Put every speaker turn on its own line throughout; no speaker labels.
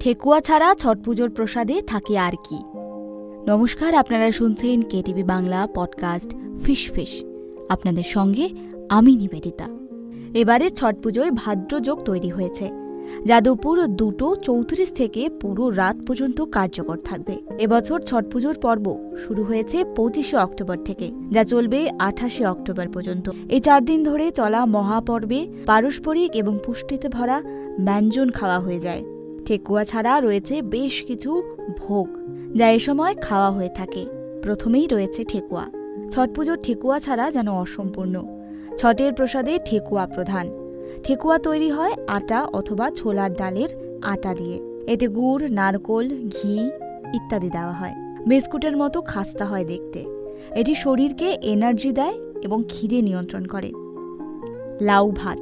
ঠেকুয়া ছাড়া ছট পুজোর প্রসাদে থাকে আর কি। নমস্কার, আপনারা শুনছেন কেটিভি বাংলা পডকাস্ট ফিশ। আপনাদের সঙ্গে আমি নিবেদিতা। এবারে ছট পুজোয় ভাদ্রযোগ তৈরি হয়েছে, যা দুপুর 2:34 থেকে পুরো রাত পর্যন্ত কার্যকর থাকবে। এবছর ছট পুজোর পর্ব শুরু হয়েছে 25শে অক্টোবর থেকে, যা চলবে 28শে অক্টোবর পর্যন্ত। এই 4 দিন ধরে চলা মহাপর্বে পারস্পরিক এবং পুষ্টিতে ভরা ব্যঞ্জন খাওয়া হয়ে যায়। ঠেকুয়া ছাড়া রয়েছে বেশ কিছু ভোগ, যা এ সময় খাওয়া হয়ে থাকে। প্রথমেই রয়েছে ঠেকুয়া। ছট পুজোর ঠেকুয়া ছাড়া যেন অসম্পূর্ণ। ছটের প্রসাদে ঠেকুয়া প্রধান। ঠেকুয়া তৈরি হয় আটা অথবা ছোলার ডালের আটা দিয়ে। এতে গুড়, নারকোল, ঘি ইত্যাদি দেওয়া হয়। বিস্কুটের মতো খাস্তা হয় দেখতে। এটি শরীরকে এনার্জি দেয় এবং খিদে নিয়ন্ত্রণ করে। লাউ ভাত।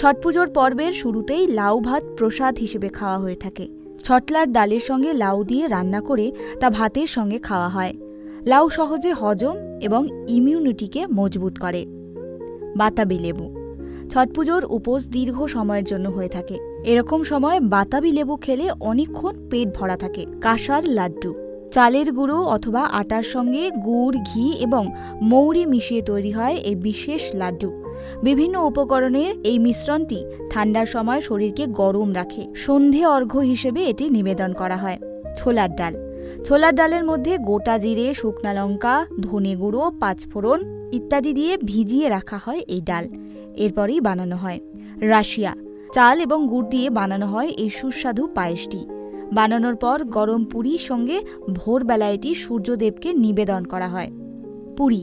ছট পুজোর পর্বের শুরুতেই লাউ ভাত প্রসাদ হিসেবে খাওয়া হয়ে থাকে। ছটলার ডালের সঙ্গে লাউ দিয়ে রান্না করে তা ভাতের সঙ্গে খাওয়া হয়। লাউ সহজে হজম এবং ইমিউনিটিকে মজবুত করে। বাতাবি লেবু। ছট পুজোর উপোস দীর্ঘ সময়ের জন্য হয়ে থাকে। এরকম সময় বাতাবি লেবু খেলে অনেকক্ষণ পেট ভরা থাকে। কাঁসার লাড্ডু। চালের গুঁড়ো অথবা আটার সঙ্গে গুড়, ঘি এবং মৌরি মিশিয়ে তৈরি হয় এই বিশেষ লাড্ডু। বিভিন্ন উপকরণের এই মিশ্রণটি ঠান্ডার সময় শরীরকে গরম রাখে। সন্ধে অর্ঘ্য হিসেবে এটি নিবেদন করা হয়। ছোলার ডাল। ছোলার ডালের মধ্যে গোটা জিরে, শুকনা লঙ্কা, ধনে গুঁড়ো, পাঁচফোড়ন ইত্যাদি দিয়ে ভিজিয়ে রাখা হয় এই ডাল। এরপরেই বানানো হয় রাশিয়া। চাল এবং গুড় দিয়ে বানানো হয় এই সুস্বাদু পায়েসটি। বানানোর পর গরম পুরীর সঙ্গে ভোরবেলা এটি সূর্যদেবকে নিবেদন করা হয়। পুরি।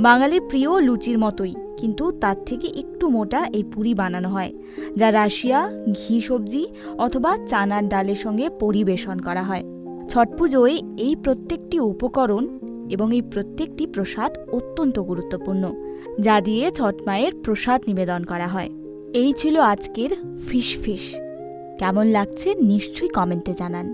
বাঙালির প্রিয় লুচির মতোই, কিন্তু তার থেকে একটু মোটা এই পুরি বানানো হয়, যা রাশিয়া, ঘি সবজি অথবা চানার ডালের সঙ্গে পরিবেশন করা হয়। ছট পুজোয় এই প্রত্যেকটি উপকরণ এবং এই প্রত্যেকটি প্রসাদ অত্যন্ত গুরুত্বপূর্ণ, যা দিয়ে ছট মায়ের প্রসাদ নিবেদন করা হয়। এই ছিল আজকের ফিশ। কেমন লাগছে নিশ্চয়ই কমেন্টে জানান।